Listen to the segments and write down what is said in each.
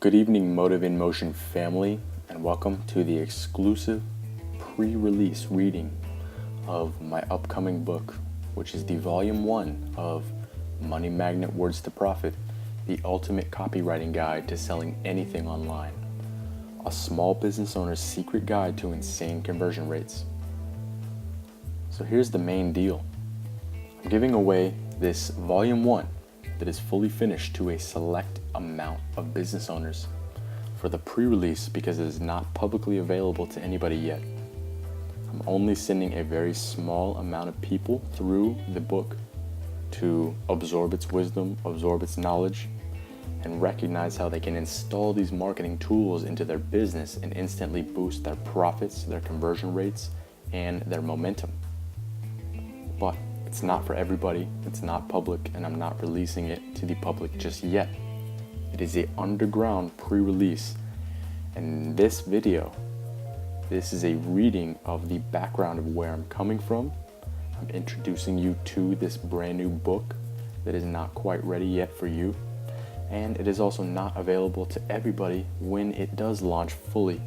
Good evening, Motive in Motion family, and welcome to the exclusive pre-release reading of my upcoming book, which is the volume 1 of Money Magnet Words to Profit, the ultimate copywriting guide to selling anything online. A small business owner's secret guide to insane conversion rates. So here's the main deal. I'm giving away this volume 1 that is fully finished to a select amount of business owners for the pre-release because it is not publicly available to anybody yet. I'm only sending a very small amount of people through the book to absorb its wisdom, absorb its knowledge, and recognize how they can install these marketing tools into their business and instantly boost their profits, their conversion rates, and their momentum. But it's not for everybody, it's not public, and I'm not releasing it to the public just yet. It is an underground pre-release, and in this video, this is a reading of the background of where I'm coming from. I'm introducing you to this brand new book that is not quite ready yet for you, and it is also not available to everybody when it does launch fully,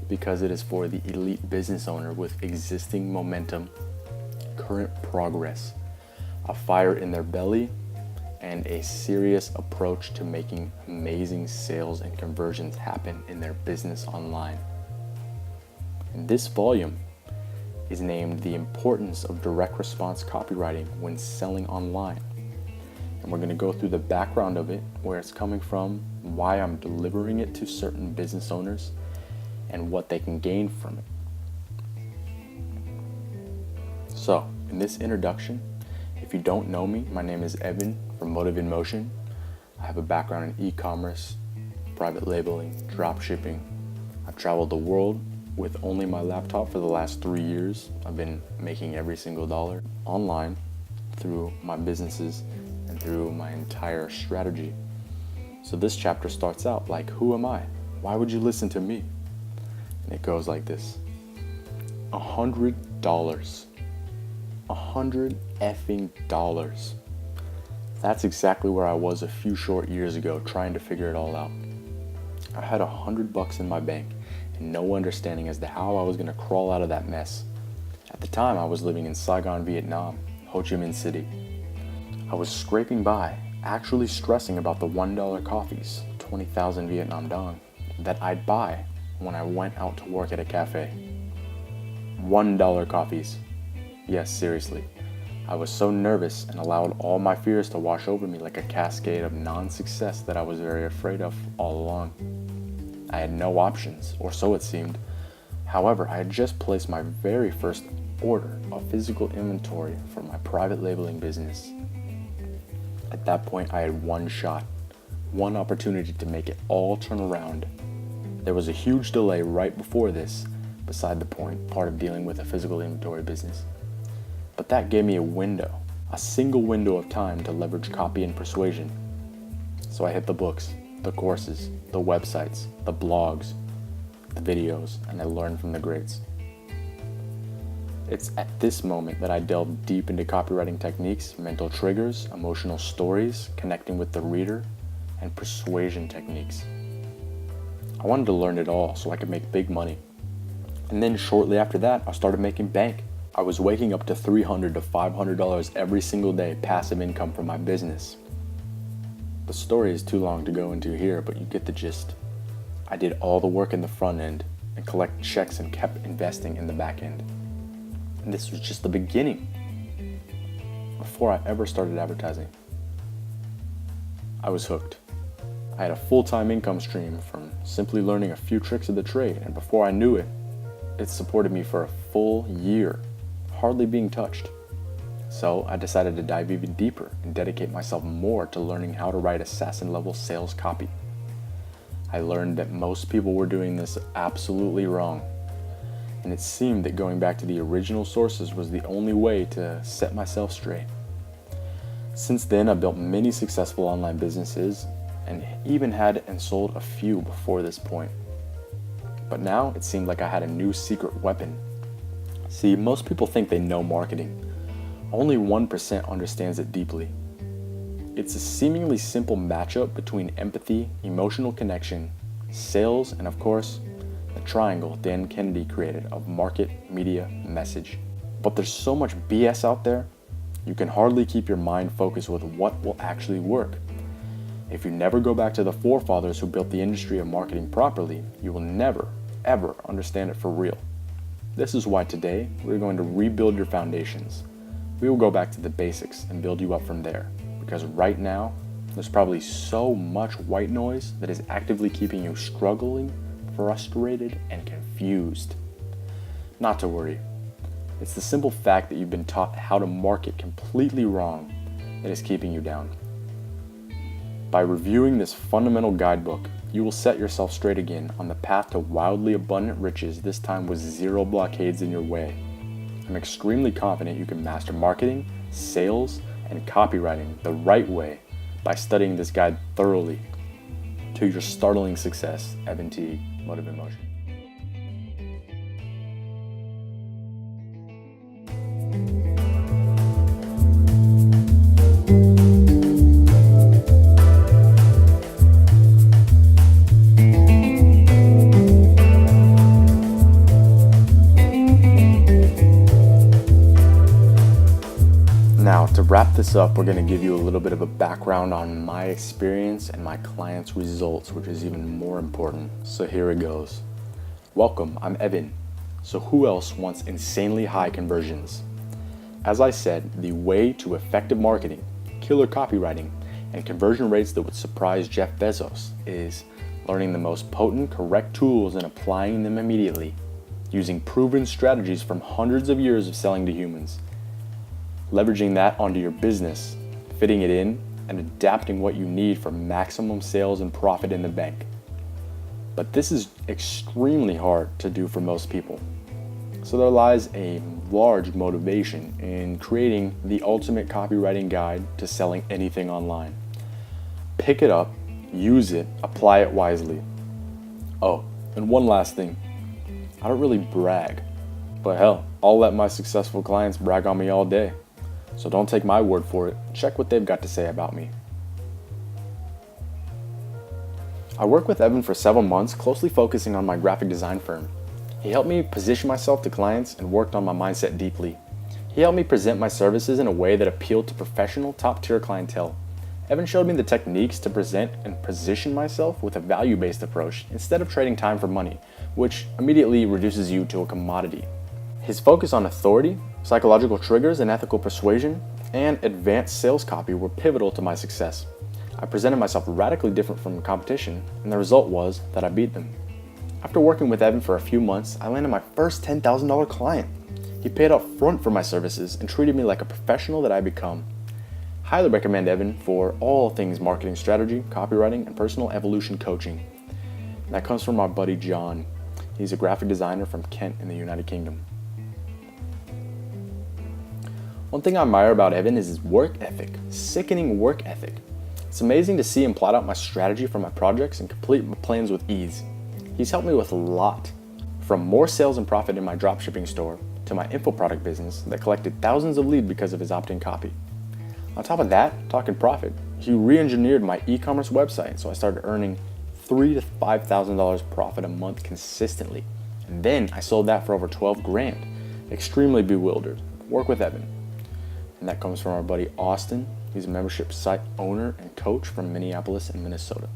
because it is for the elite business owner with existing momentum, current progress, a fire in their belly, and a serious approach to making amazing sales and conversions happen in their business online. And this volume is named The Importance of Direct Response Copywriting When Selling Online. And we're going to go through the background of it, where it's coming from, why I'm delivering it to certain business owners, and what they can gain from it. So, in this introduction, if you don't know me, my name is Evan from Motive in Motion. I have a background in e-commerce, private labeling, drop shipping. I've traveled the world with only my laptop for the last 3 years. I've been making every single dollar online through my businesses and through my entire strategy. So this chapter starts out like, who am I? Why would you listen to me? And it goes like this. $100. $100 effing dollars. That's exactly where I was a few short years ago, trying to figure it all out. I had $100 in my bank and no understanding as to how I was going to crawl out of that mess. At the time, I was living in Saigon, Vietnam, Ho Chi Minh City. I was scraping by, actually stressing about the $1 coffees, 20,000 Vietnam dong, that I'd buy when I went out to work at a cafe. $1 coffees. Yes, seriously. I was so nervous and allowed all my fears to wash over me like a cascade of non-success that I was very afraid of all along. I had no options, or so it seemed. However, I had just placed my very first order of physical inventory for my private labeling business. At that point, I had one shot, one opportunity to make it all turn around. There was a huge delay right before this, beside the point, part of dealing with a physical inventory business. But that gave me a window, a single window of time to leverage copy and persuasion. So I hit the books, the courses, the websites, the blogs, the videos, and I learned from the greats. It's at this moment that I delved deep into copywriting techniques, mental triggers, emotional stories, connecting with the reader, and persuasion techniques. I wanted to learn it all so I could make big money. And then shortly after that, I started making bank. I was waking up to $300 to $500 every single day passive income from my business. The story is too long to go into here, but you get the gist. I did all the work in the front end and collected checks and kept investing in the back end. And this was just the beginning, before I ever started advertising. I was hooked. I had a full-time income stream from simply learning a few tricks of the trade, and before I knew it, it supported me for a full year, hardly being touched. So I decided to dive even deeper and dedicate myself more to learning how to write assassin-level sales copy. I learned that most people were doing this absolutely wrong, and it seemed that going back to the original sources was the only way to set myself straight. Since then, I've built many successful online businesses and even had and sold a few before this point. But now it seemed like I had a new secret weapon. See, most people think they know marketing. Only 1% understands it deeply. It's a seemingly simple matchup between empathy, emotional connection, sales, and of course, the triangle Dan Kennedy created of market, media, message. But there's so much BS out there, you can hardly keep your mind focused with what will actually work. If you never go back to the forefathers who built the industry of marketing properly, you will never, ever understand it for real. This is why today we're going to rebuild your foundations. We will go back to the basics and build you up from there, because right now, there's probably so much white noise that is actively keeping you struggling, frustrated, and confused. Not to worry. It's the simple fact that you've been taught how to market completely wrong that is keeping you down. By reviewing this fundamental guidebook, you will set yourself straight again on the path to wildly abundant riches, this time with zero blockades in your way. I'm extremely confident you can master marketing, sales, and copywriting the right way by studying this guide thoroughly. To your startling success, Evan T. Motive in Motion. Now, to wrap this up, we're going to give you a little bit of a background on my experience and my clients' results, which is even more important. So here it goes. Welcome, I'm Evan. So who else wants insanely high conversions? As I said, the way to effective marketing, killer copywriting, and conversion rates that would surprise Jeff Bezos is learning the most potent, correct tools and applying them immediately, using proven strategies from hundreds of years of selling to humans. Leveraging that onto your business, fitting it in, and adapting what you need for maximum sales and profit in the bank. But this is extremely hard to do for most people. So there lies a large motivation in creating the ultimate copywriting guide to selling anything online. Pick it up, use it, apply it wisely. Oh, and one last thing. I don't really brag, but hell, I'll let my successful clients brag on me all day. So don't take my word for it, check what they've got to say about me. I worked with Evan for several months, closely focusing on my graphic design firm. He helped me position myself to clients and worked on my mindset deeply. He helped me present my services in a way that appealed to professional, top-tier clientele. Evan showed me the techniques to present and position myself with a value-based approach instead of trading time for money, which immediately reduces you to a commodity. His focus on authority, psychological triggers, and ethical persuasion, and advanced sales copy were pivotal to my success. I presented myself radically different from the competition, and the result was that I beat them. After working with Evan for a few months, I landed my first $10,000 client. He paid up front for my services and treated me like a professional that I become. Highly recommend Evan for all things marketing strategy, copywriting, and personal evolution coaching. And that comes from our buddy John. He's a graphic designer from Kent in the United Kingdom. One thing I admire about Evan is his work ethic, sickening work ethic. It's amazing to see him plot out my strategy for my projects and complete my plans with ease. He's helped me with a lot, from more sales and profit in my dropshipping store to my info product business that collected thousands of leads because of his opt-in copy. On top of that, talking profit, he re-engineered my e-commerce website so I started earning $3,000 to $5,000 profit a month consistently. And then I sold that for over 12 grand. Extremely bewildered. Work with Evan. And that comes from our buddy Austin. He's a membership site owner and coach from Minneapolis and Minnesota.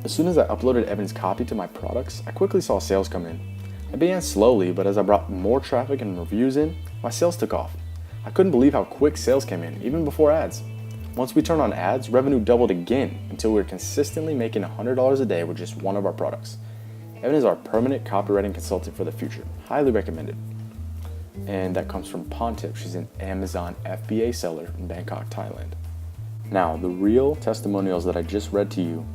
As soon as I uploaded Evan's copy to my products, I quickly saw sales come in. I began slowly, but as I brought more traffic and reviews in, my sales took off. I couldn't believe how quick sales came in, even before ads. Once we turned on ads, revenue doubled again until we were consistently making $100 a day with just one of our products. Evan is our permanent copywriting consultant for the future. Highly recommended. And that comes from Pontip. She's an Amazon FBA seller in Bangkok, Thailand. Now, the real testimonials that I just read to you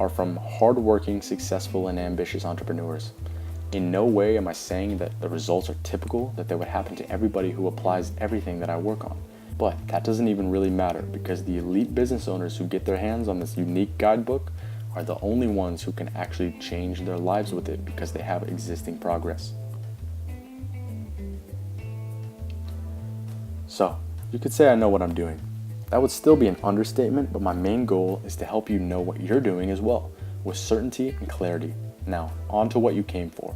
are from hardworking, successful, and ambitious entrepreneurs. In no way am I saying that the results are typical, that they would happen to everybody who applies everything that I work on. But that doesn't even really matter, because the elite business owners who get their hands on this unique guidebook are the only ones who can actually change their lives with it because they have existing progress. So, you could say I know what I'm doing. That would still be an understatement, but my main goal is to help you know what you're doing as well, with certainty and clarity. Now, on to what you came for.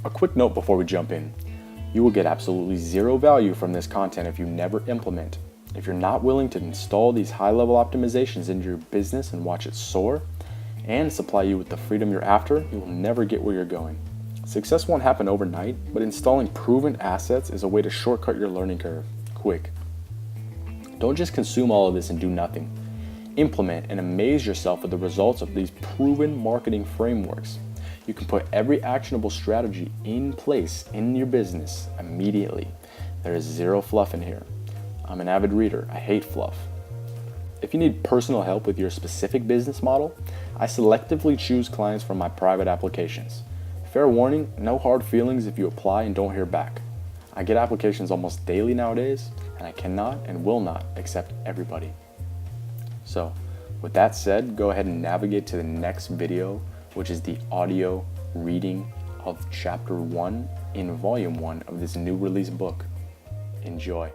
A quick note before we jump in. You will get absolutely zero value from this content if you never implement. If you're not willing to install these high-level optimizations into your business and watch it soar, and supply you with the freedom you're after, you will never get where you're going. Success won't happen overnight, but installing proven assets is a way to shortcut your learning curve, quick. Don't just consume all of this and do nothing. Implement and amaze yourself with the results of these proven marketing frameworks. You can put every actionable strategy in place in your business immediately. There is zero fluff in here. I'm an avid reader. I hate fluff. If you need personal help with your specific business model, I selectively choose clients from my private applications. Fair warning, no hard feelings if you apply and don't hear back. I get applications almost daily nowadays, and I cannot and will not accept everybody. So, with that said, go ahead and navigate to the next video, which is the audio reading of Chapter 1 in Volume 1 of this new release book. Enjoy.